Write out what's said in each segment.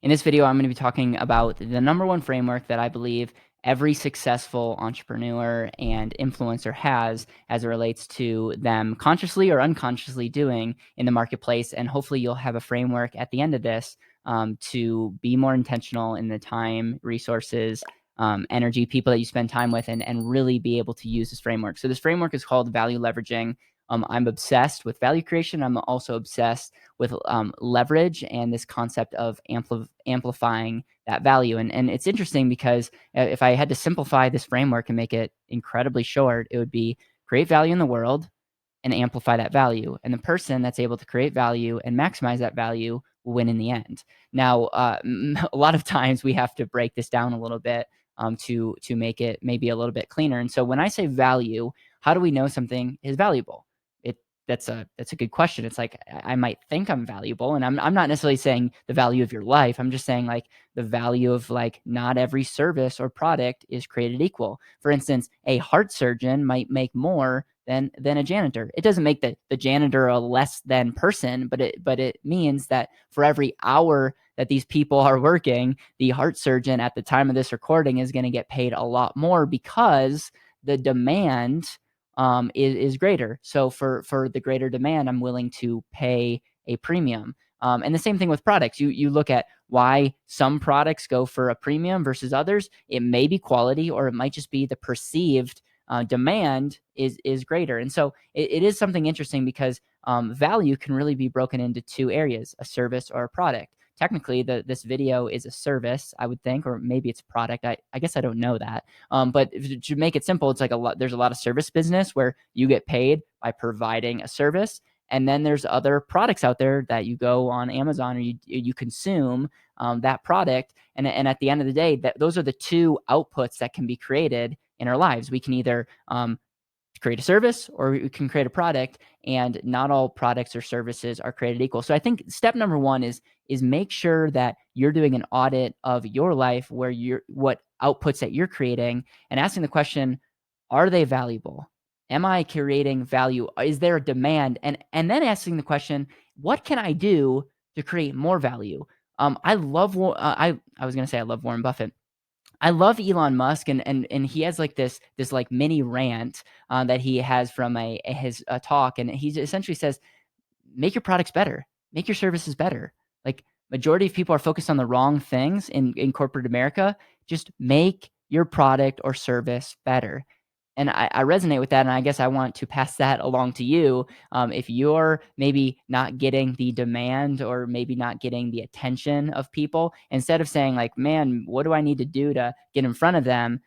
In this video, I'm going to be talking about the number one framework that I believe every successful entrepreneur and influencer has as it relates to them consciously or unconsciously doing in the marketplace. And hopefully you'll have a framework at the end of this to be more intentional in the time, resources, energy, people that you spend time with, and really be able to use this framework. So this framework is called value leveraging. I'm obsessed with value creation. I'm also obsessed with leverage and this concept of amplifying that value. And it's interesting because if I had to simplify this framework and make it incredibly short, it would be create value in the world and amplify that value. And the person that's able to create value and maximize that value will win in the end. Now, a lot of times we have to break this down a little bit to make it maybe a little bit cleaner. And so when I say value, how do we know something is valuable? That's a good question. It's like I might think I'm valuable, and I'm not necessarily saying the value of your life. I'm just saying like the value of like not every service or product is created equal. For instance, a heart surgeon might make more than a janitor. It doesn't make the janitor a less than person, but it means that for every hour that these people are working, the heart surgeon at the time of this recording is going to get paid a lot more because the demand is greater. So for the greater demand, I'm willing to pay a premium. And the same thing with products. You look at why some products go for a premium versus others. It may be quality, or it might just be the perceived demand is greater. And so it is something interesting because value can really be broken into two areas: a service or a product. Technically, this video is a service, I would think, or maybe it's a product. I guess I don't know that. But to make it simple, it's like there's a lot of service business where you get paid by providing a service. And then there's other products out there that you go on Amazon or you consume that product. And at the end of the day, those are the two outputs that can be created in our lives. We can either create a service or we can create a product, and not all products or services are created equal. So I think step number one is make sure that you're doing an audit of your life, where what outputs that you're creating, and asking the question, are they valuable? Am I creating value? Is there a demand? And then asking the question, what can I do to create more value? I love I was going to say I love Warren Buffett. I love Elon Musk, and he has like this like mini rant that he has from his talk, and he essentially says, make your products better, make your services better. Like, majority of people are focused on the wrong things in corporate America. Just make your product or service better. And I resonate with that, and I guess I want to pass that along to you. If you're maybe not getting the demand or maybe not getting the attention of people, instead of saying like, man, what do I need to do to get in front of them?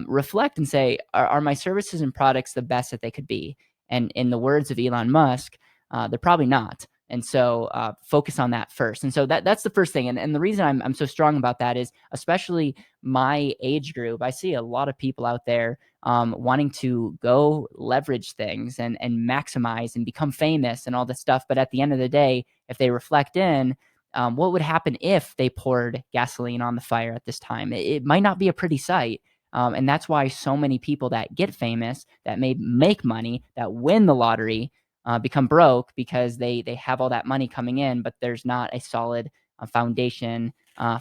Reflect and say, are my services and products the best that they could be? And in the words of Elon Musk, they're probably not. And so focus on that first. And so that's the first thing. And the reason I'm so strong about that is, especially my age group, I see a lot of people out there wanting to go leverage things and maximize and become famous and all this stuff. But at the end of the day, if they reflect in, what would happen if they poured gasoline on the fire at this time? It might not be a pretty sight. And that's why so many people that get famous, that may make money, that win the lottery, become broke, because they have all that money coming in, but there's not a solid foundation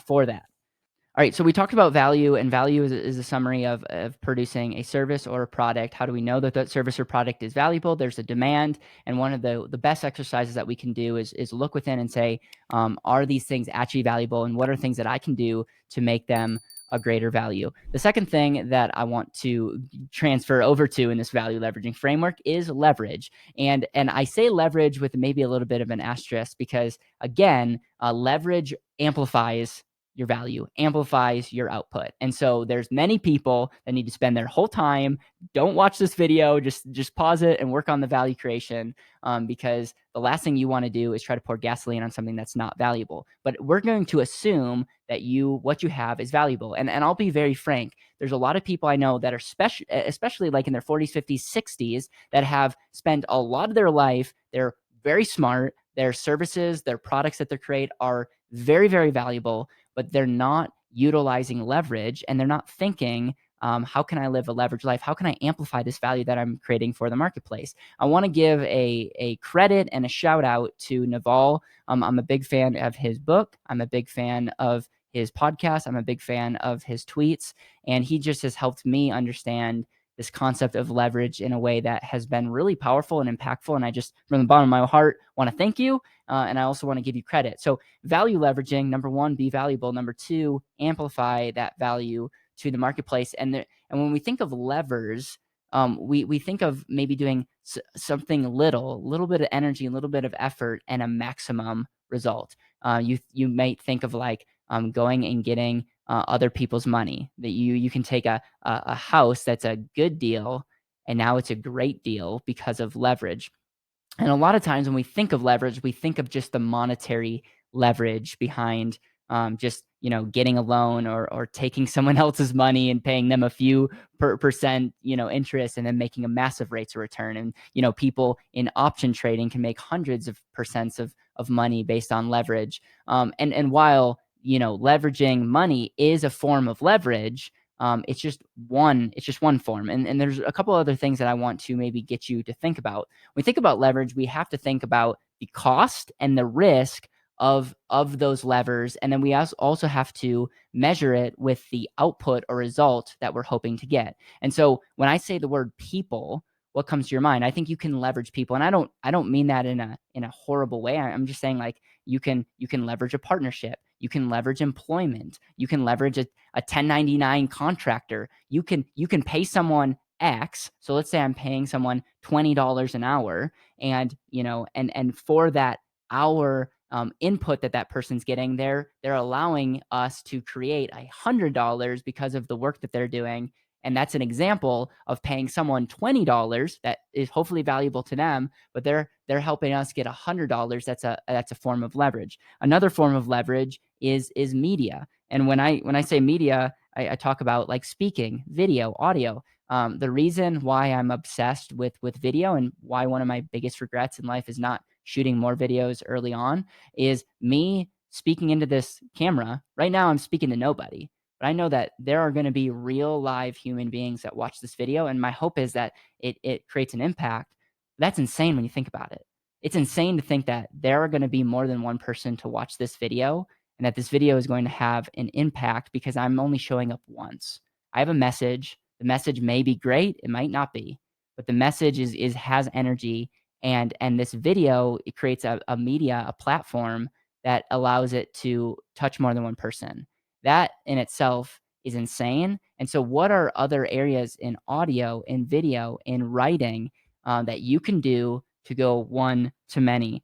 for that. All right, so we talked about value, and value is a summary of producing a service or a product. How do we know that that service or product is valuable? There's a demand, and one of the best exercises that we can do is look within and say, are these things actually valuable, and what are things that I can do to make them a greater value? The second thing that I want to transfer over to in this value leveraging framework is leverage. And I say leverage with maybe a little bit of an asterisk, because again, leverage amplifies your value, amplifies your output. And so there's many people that need to spend their whole time, don't watch this video, just pause it and work on the value creation, because the last thing you want to do is try to pour gasoline on something that's not valuable. But we're going to assume that what you have is valuable. And I'll be very frank, there's a lot of people I know that are especially like in their 40s, 50s, 60s, that have spent a lot of their life, they're very smart, their services, their products that they create are very, very valuable, but they're not utilizing leverage, and they're not thinking How can I live a leveraged life? How can I amplify this value that I'm creating for the marketplace? I want to give a credit and a shout out to Naval. I'm a big fan of his book. I'm a big fan of his podcast. I'm a big fan of his tweets. And he just has helped me understand this concept of leverage in a way that has been really powerful and impactful. And I just, from the bottom of my heart, want to thank you. And I also want to give you credit. So value leveraging, number one, be valuable. Number two, amplify that value to the marketplace. And when we think of levers, we think of maybe doing something little bit of energy, a little bit of effort, and a maximum result. You might think of like going and getting other people's money. That you can take a house that's a good deal, and now it's a great deal because of leverage. And a lot of times when we think of leverage, we think of just the monetary leverage behind just getting a loan or taking someone else's money and paying them a few percent interest and then making a massive rates of return. And people in option trading can make hundreds of percents of money based on leverage. And while leveraging money is a form of leverage, it's just one form. And there's a couple other things that I want to maybe get you to think about. When we think about leverage, we have to think about the cost and the risk of those levers. And then we also have to measure it with the output or result that we're hoping to get. And so when I say the word people, what comes to your mind? I think you can leverage people. And I don't mean that in a horrible way. I'm just saying like you can leverage a partnership. You can leverage employment. You can leverage a 1099 contractor. You can pay someone X. So let's say I'm paying someone $20 an hour, and and for that hour input that person's getting, they're allowing us to create $100 because of the work that they're doing. And that's an example of paying someone $20 that is hopefully valuable to them, but they're helping us get $100. That's a form of leverage. Another form of leverage is media. And when I say media, I talk about like speaking, video, audio. The reason why I'm obsessed with video and why one of my biggest regrets in life is not shooting more videos early on is me speaking into this camera. Right now, I'm speaking to nobody. But I know that there are going to be real live human beings that watch this video. And my hope is that it creates an impact. That's insane when you think about it. It's insane to think that there are going to be more than one person to watch this video and that this video is going to have an impact because I'm only showing up once. I have a message. The message may be great. It might not be, but the message has energy. And this video, it creates a media, a platform that allows it to touch more than one person. That in itself is insane. And so what are other areas in audio, in video, in writing that you can do to go one to many?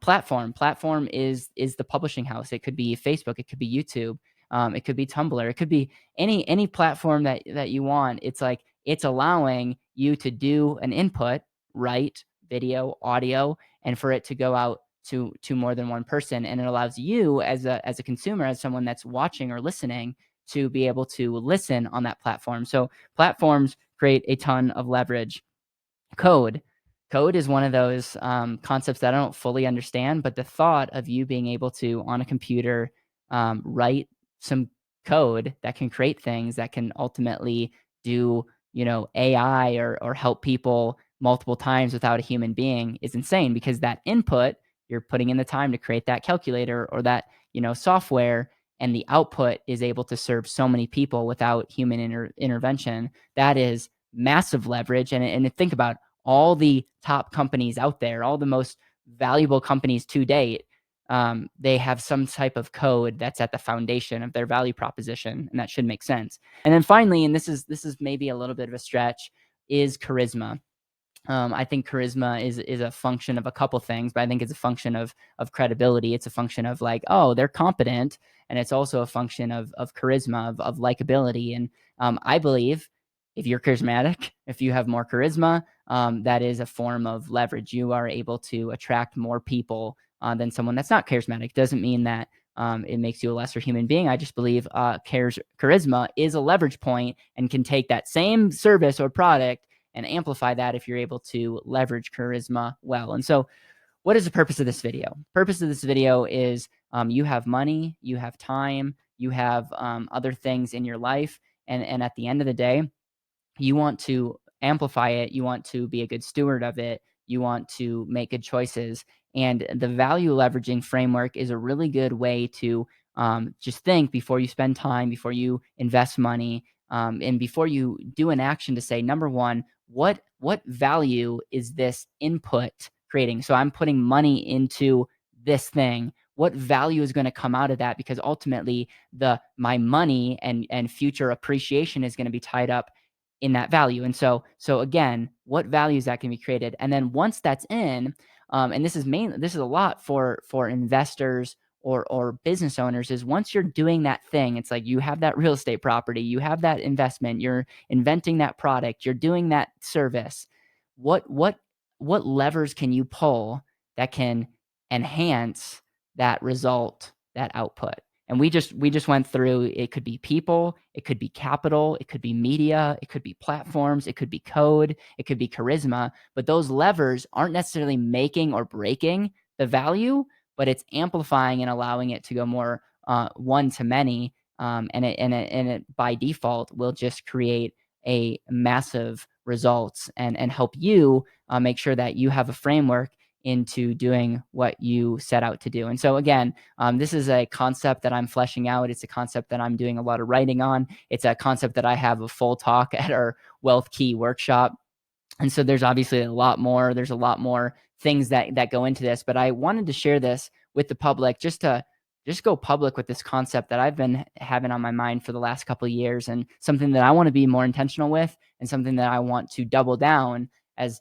Platform is the publishing house. It could be Facebook. It could be YouTube. It could be Tumblr. It could be any platform that you want. It's like it's allowing you to do an input, write, video, audio, and for it to go out to more than one person. And it allows you as a consumer, as someone that's watching or listening, to be able to listen on that platform. So platforms create a ton of leverage. Code. Code is one of those concepts that I don't fully understand, but the thought of you being able to, on a computer, write some code that can create things that can ultimately do, AI or help people multiple times without a human being is insane because that input, you're putting in the time to create that calculator or that, software, and the output is able to serve so many people without human intervention. That is massive leverage. And think about all the top companies out there, all the most valuable companies to date, they have some type of code that's at the foundation of their value proposition, and that should make sense. And then finally, and this is maybe a little bit of a stretch, is charisma. I think charisma is a function of a couple things, but I think it's a function of credibility. It's a function of like, oh, they're competent, and it's also a function of charisma, of likability. And I believe if you're charismatic, if you have more charisma, that is a form of leverage. You are able to attract more people than someone that's not charismatic. Doesn't mean that it makes you a lesser human being. I just believe charisma is a leverage point and can take that same service or product and amplify that if you're able to leverage charisma well. And so what is the purpose of this video? Purpose of this video is you have money, you have time, you have other things in your life, And at the end of the day, you want to amplify it, you want to be a good steward of it, you want to make good choices. And the value leveraging framework is a really good way to just think before you spend time, before you invest money, and before you do an action to say, number one, what value is this input creating? So I'm putting money into this thing. What value is going to come out of that? Because ultimately, my money and future appreciation is going to be tied up in that value. And so again, what values that can be created? And then once that's in, and this is a lot for investors or business owners, is once you're doing that thing, it's like you have that real estate property, you have that investment, you're inventing that product, you're doing that service. What levers can you pull that can enhance that result, that output? And we just went through, it could be people, it could be capital, it could be media, it could be platforms, it could be code, it could be charisma, but those levers aren't necessarily making or breaking the value, but it's amplifying and allowing it to go more one to many, and it by default will just create a massive results and help you make sure that you have a framework into doing what you set out to do. And so again, this is a concept that I'm fleshing out. It's a concept that I'm doing a lot of writing on. It's a concept that I have a full talk at our Wealth Key workshop. And so there's obviously a lot more. There's a lot more things that go into this, but I wanted to share this with the public just to just go public with this concept that I've been having on my mind for the last couple of years, and something that I want to be more intentional with, and something that I want to double down as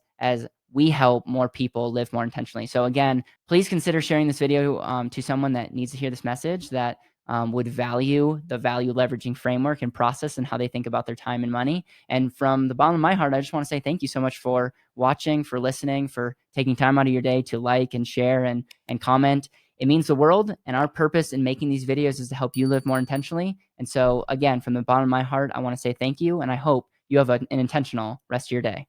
we help more people live more intentionally. So again, please consider sharing this video to someone that needs to hear this message, that would value the value leveraging framework and process and how they think about their time and money. And from the bottom of my heart, I just want to say thank you so much for watching, for listening, for taking time out of your day to like and share and comment. It means the world, and our purpose in making these videos is to help you live more intentionally. And so again, from the bottom of my heart, I want to say thank you, and I hope you have an intentional rest of your day.